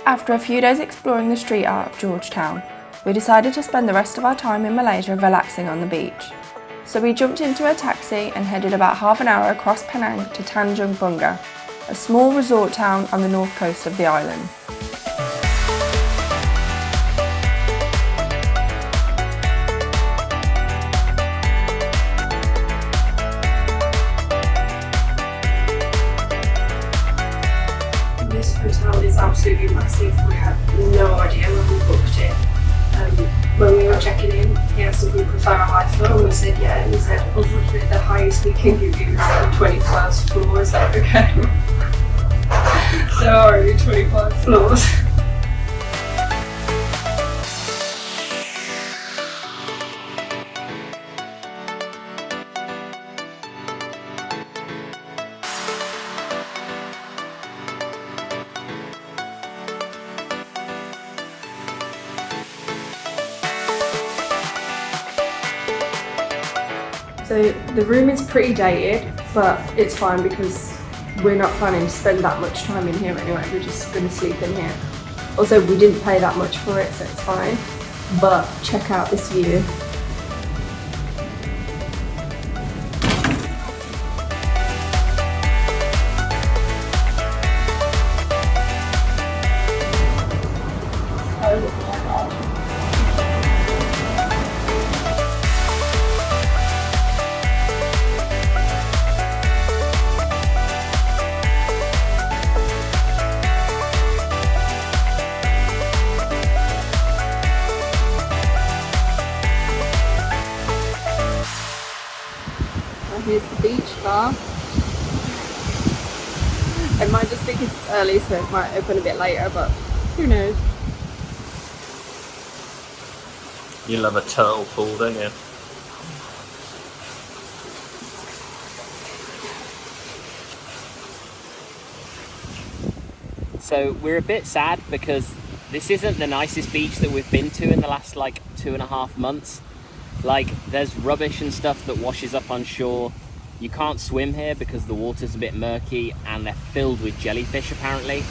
After a few days exploring the street art of Georgetown, we decided to spend the rest of our time in Malaysia relaxing on the beach. So we jumped into a taxi and headed about half an hour across Penang to Tanjung Bungah, a small resort town on the north coast of the island. This hotel is absolutely massive. We had no idea when we booked it. When we were checking in, he asked if we prefer a high floor, and we said yeah, and he said, unfortunately the highest we can give you is the 21st floor, is that okay? There are only 25 floors. So the room is pretty dated, but it's fine because we're not planning to spend that much time in here anyway. We're just going to sleep in here. Also, we didn't pay that much for it, so it's fine. But check out this view. Here's the beach bar. It might just be because it's early, so it might open a bit later, but who knows. You love a turtle pool, don't you? So we're a bit sad because this isn't the nicest beach that we've been to in the last like 2.5 months. Like, there's rubbish and stuff that washes up on shore. You can't swim here because the water's a bit murky and they're filled with jellyfish apparently.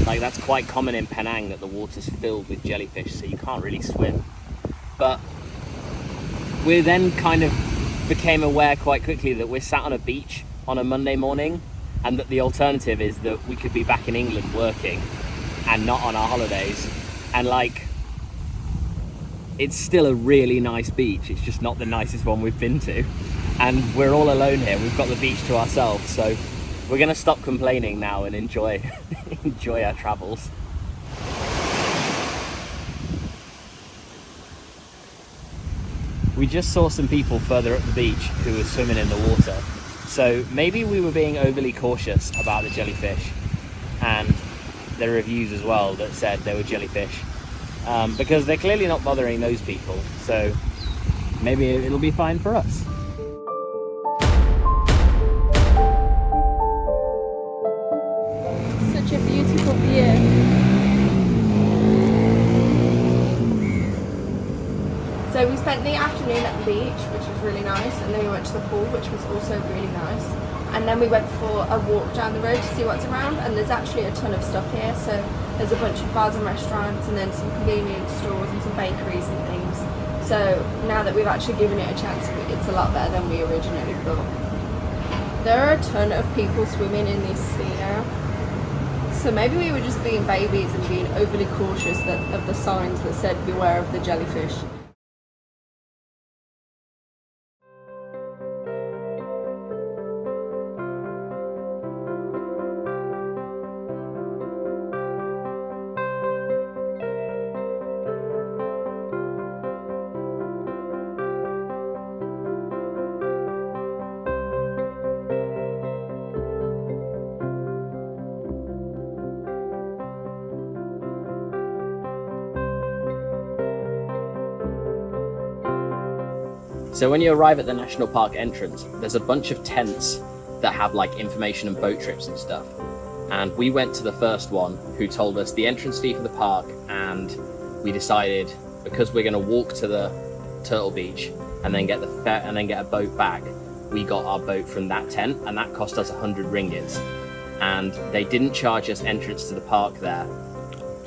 Like, that's quite common in Penang, that the water's filled with jellyfish, so you can't really swim. But we then kind of became aware quite quickly that we're sat on a beach on a Monday morning, and that the alternative is that we could be back in England working and not on our holidays. And like, it's still a really nice beach, it's just not the nicest one we've been to. And we're all alone here, we've got the beach to ourselves, so we're gonna stop complaining now and enjoy enjoy our travels. We just saw some people further up the beach who were swimming in the water. So maybe we were being overly cautious about the jellyfish, and the reviews as well that said they were jellyfish. Because they're clearly not bothering those people, so maybe it'll be fine for us. Such a beautiful view. So we spent the afternoon at the beach, which was really nice, and then we went to the pool, which was also really nice. And then we went for a walk down the road to see what's around, and there's actually a ton of stuff here. So there's a bunch of bars and restaurants, and then some convenience stores and some bakeries and things. So now that we've actually given it a chance, it's a lot better than we originally thought. There are a ton of people swimming in this sea now. So maybe we were just being babies and being overly cautious of the signs that said beware of the jellyfish. So when you arrive at the national park entrance, there's a bunch of tents that have like information and boat trips and stuff. And we went to the first one, who told us the entrance fee for the park, and we decided, because we're going to walk to the Turtle Beach and then get a boat back, we got our boat from that tent, and that cost us 100 ringgits. And they didn't charge us entrance to the park there.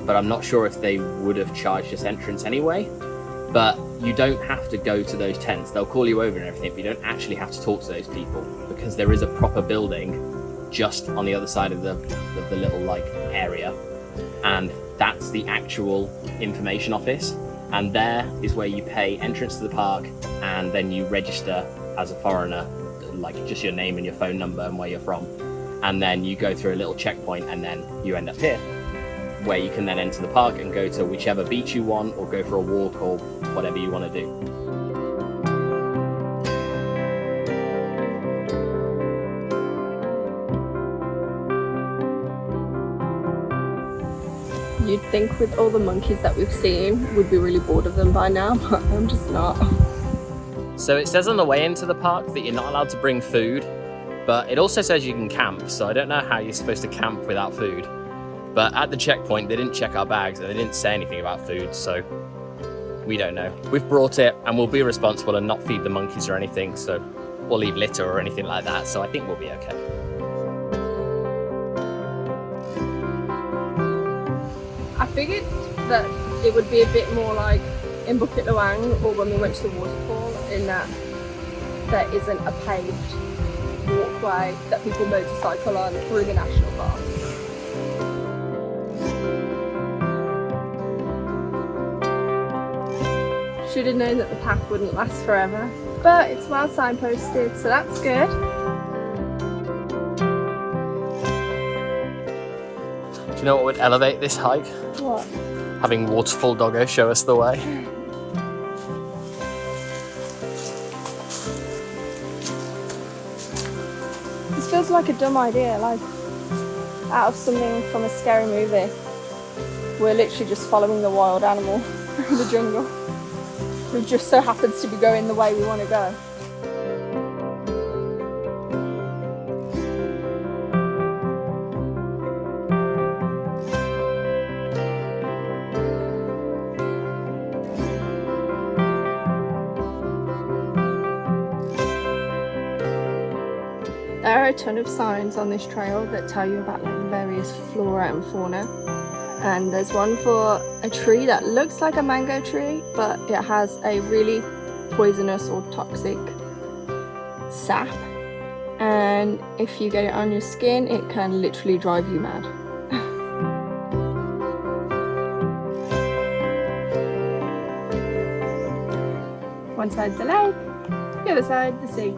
but I'm not sure if they would have charged us entrance anyway. But you don't have to go to those tents. They'll call you over and everything, but you don't actually have to talk to those people because there is a proper building just on the other side of the little like area, and that's the actual information office. And there is where you pay entrance to the park, and then you register as a foreigner, like just your name and your phone number and where you're from, and then you go through a little checkpoint, and then you end up here, where you can then enter the park and go to whichever beach you want, or go for a walk, or whatever you want to do. You'd think with all the monkeys that we've seen, we'd be really bored of them by now, but I'm just not. So it says on the way into the park that you're not allowed to bring food, but it also says you can camp, so I don't know how you're supposed to camp without food. But at the checkpoint, they didn't check our bags and they didn't say anything about food, so we don't know. We've brought it and we'll be responsible and not feed the monkeys or anything, so or leave litter or anything like that, so I think we'll be okay. I figured that it would be a bit more like in Bukit Lawang or when we went to the waterfall, in that there isn't a paved walkway that people motorcycle on through the national park. Should have known that the path wouldn't last forever, but it's well signposted, so that's good. Do you know what would elevate this hike? What? Having Waterfall Doggo show us the way. This feels like a dumb idea, like out of something from a scary movie. We're literally just following the wild animal through the jungle, who just so happens to be going the way we want to go. There are a ton of signs on this trail that tell you about like the various flora and fauna. And there's one for a tree that looks like a mango tree, but it has a really poisonous or toxic sap. And if you get it on your skin, it can literally drive you mad. One side the lake, the other side the sea.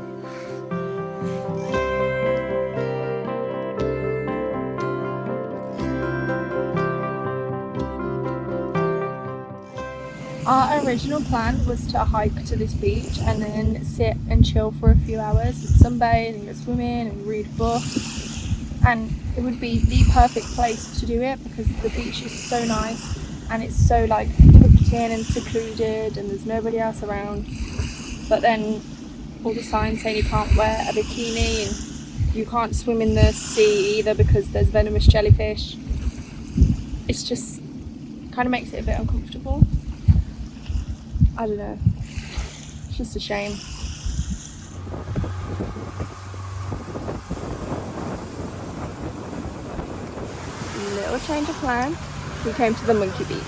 Our original plan was to hike to this beach and then sit and chill for a few hours and sunbathe and go swimming and read a book, and it would be the perfect place to do it because the beach is so nice and it's so like tucked in and secluded and there's nobody else around. But then all the signs say you can't wear a bikini and you can't swim in the sea either because there's venomous jellyfish. It's just kind of makes it a bit uncomfortable. I don't know, it's just a shame. Little change of plan, we came to the monkey beach.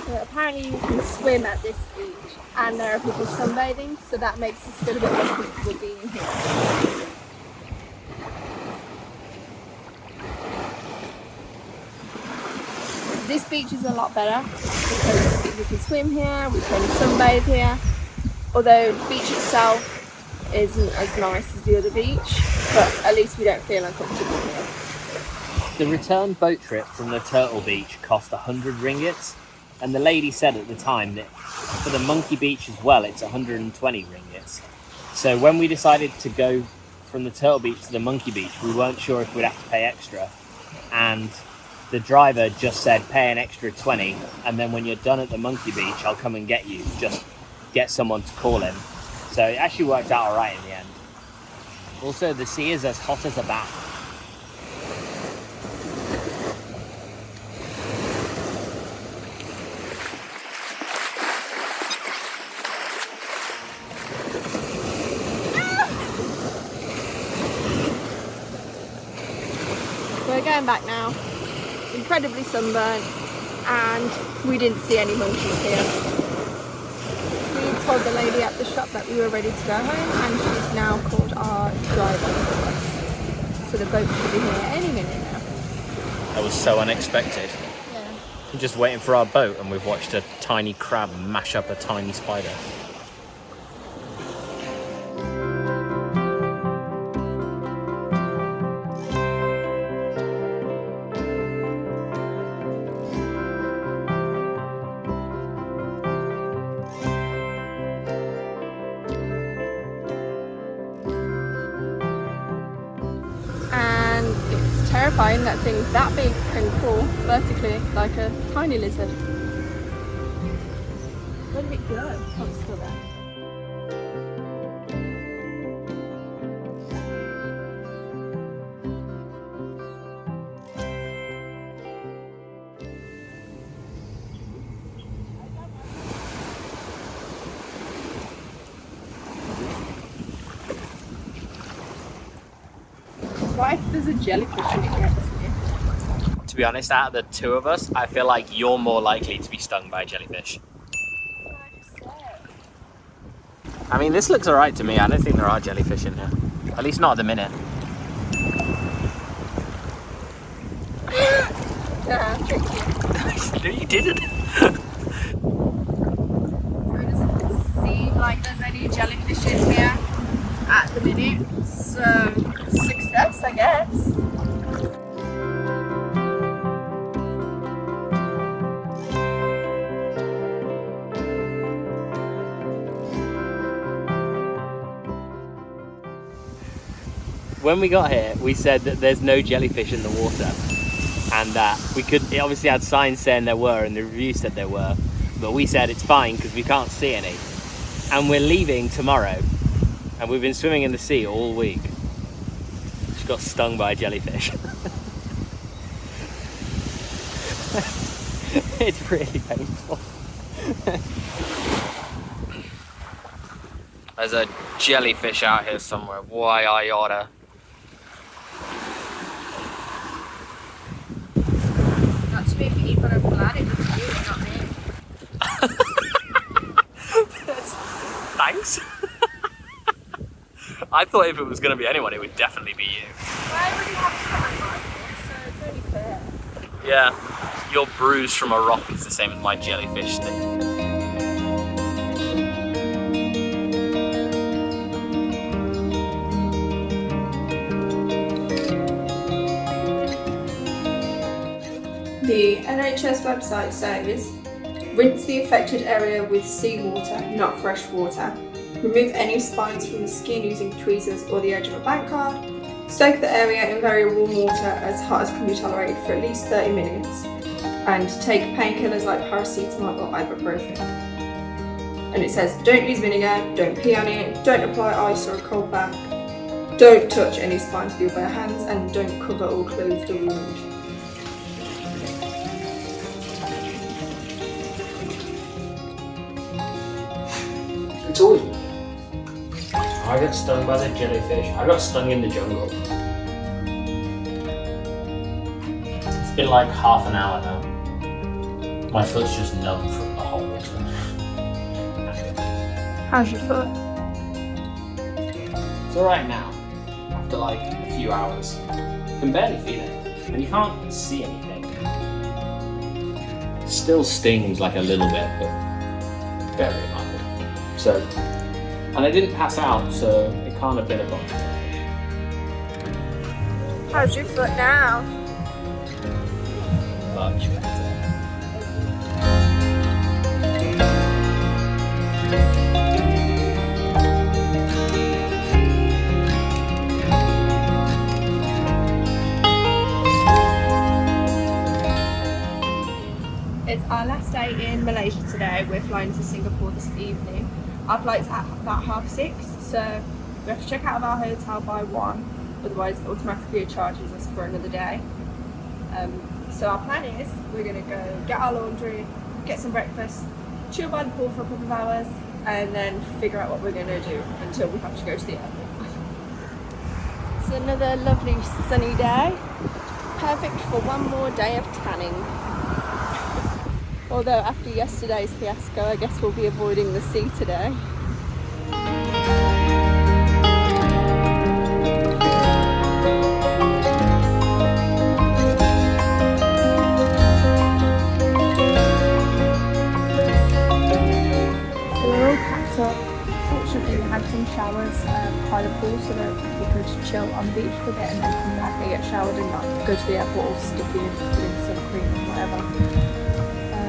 So apparently you can swim at this beach and there are people sunbathing, so that makes us feel a bit more comfortable being here. This beach is a lot better because we can swim here, we can sunbathe here, although the beach itself isn't as nice as the other beach, but at least we don't feel uncomfortable here. The return boat trip from the Turtle Beach cost 100 ringgits, and the lady said at the time that for the Monkey Beach as well it's 120 ringgits. So when we decided to go from the Turtle Beach to the Monkey Beach, we weren't sure if we'd have to pay extra, and the driver just said pay an extra 20 and then when you're done at the Monkey Beach I'll come and get you, just get someone to call him. So it actually worked out alright in the end. Also the sea is as hot as a bath. we're going back now. Incredibly sunburnt, and we didn't see any monkeys here. We told the lady at the shop that we were ready to go home, and she's now called our driver for us. So the boat should be here any minute now. That was so unexpected. Yeah. We're just waiting for our boat and we've watched a tiny crab mash up a tiny spider. Terrifying that things that big can crawl vertically like a tiny lizard. Where did it go? Oh, it's still there. What if there's a jellyfish and it gets me? To be honest, out of the two of us, I feel like you're more likely to be stung by a jellyfish. I mean, this looks alright to me. I don't think there are jellyfish in here. At least not at the minute. Yeah, tricked you. No, you didn't. So it doesn't seem like there's any jellyfish in here at the minute. So, success, I guess. When we got here, we said that there's no jellyfish in the water, and that we could. It obviously had signs saying there were, and the review said there were, but we said it's fine because we can't see any. And we're leaving tomorrow, and we've been swimming in the sea all week. She got stung by a jellyfish. It's really painful. There's a jellyfish out here somewhere. Why I oughta. Not to be mean, but I'm glad it was you and not me. Thanks. I thought if it was going to be anyone, it would definitely be you. Why would you have to come so it's only fair. Yeah, your bruise from a rock is the same as my jellyfish sting. The NHS website says, rinse the affected area with seawater, not fresh water. Remove any spines from the skin using tweezers or the edge of a bank card. Soak the area in very warm water as hot as can be tolerated for at least 30 minutes. And take painkillers like paracetamol or ibuprofen. And it says, don't use vinegar, don't pee on it, don't apply ice or a cold bath, don't touch any spines with your bare hands, and don't cover or close the wound. It's always me. I got stung by the jellyfish. I got stung in the jungle. It's been like half an hour now. My foot's just numb from the hot water. How's your foot? It's alright now. After like a few hours. You can barely feel it. And you can't see anything. It still stings like a little bit, but very mild. So, and I didn't pass out, so it can't have been a bump. How's your foot now? Much better. It's our last day in Malaysia today. We're flying to Singapore this evening. Our flight's at about 6:30, so we have to check out of our hotel by 1, otherwise it automatically charges us for another day. So our plan is we're going to go get our laundry, get some breakfast, chill by the pool for a couple of hours, and then figure out what we're going to do until we have to go to the airport. It's another lovely sunny day. Perfect for one more day of tanning. Although after yesterday's fiasco, I guess we'll be avoiding the sea today. So we're all packed up. Fortunately, we had some showers by the pool so that we could chill on the beach for a bit and then come back and get showered and not go to the airport all sticky and put in sun cream and whatever.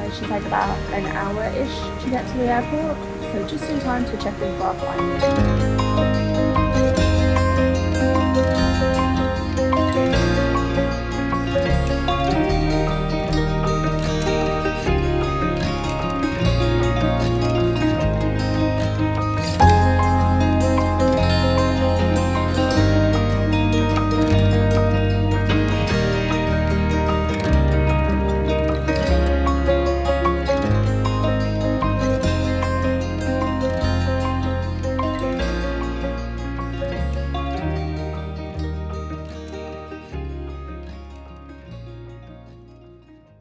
It should take about an hour-ish to get to the airport, so just in time to check in for our flight.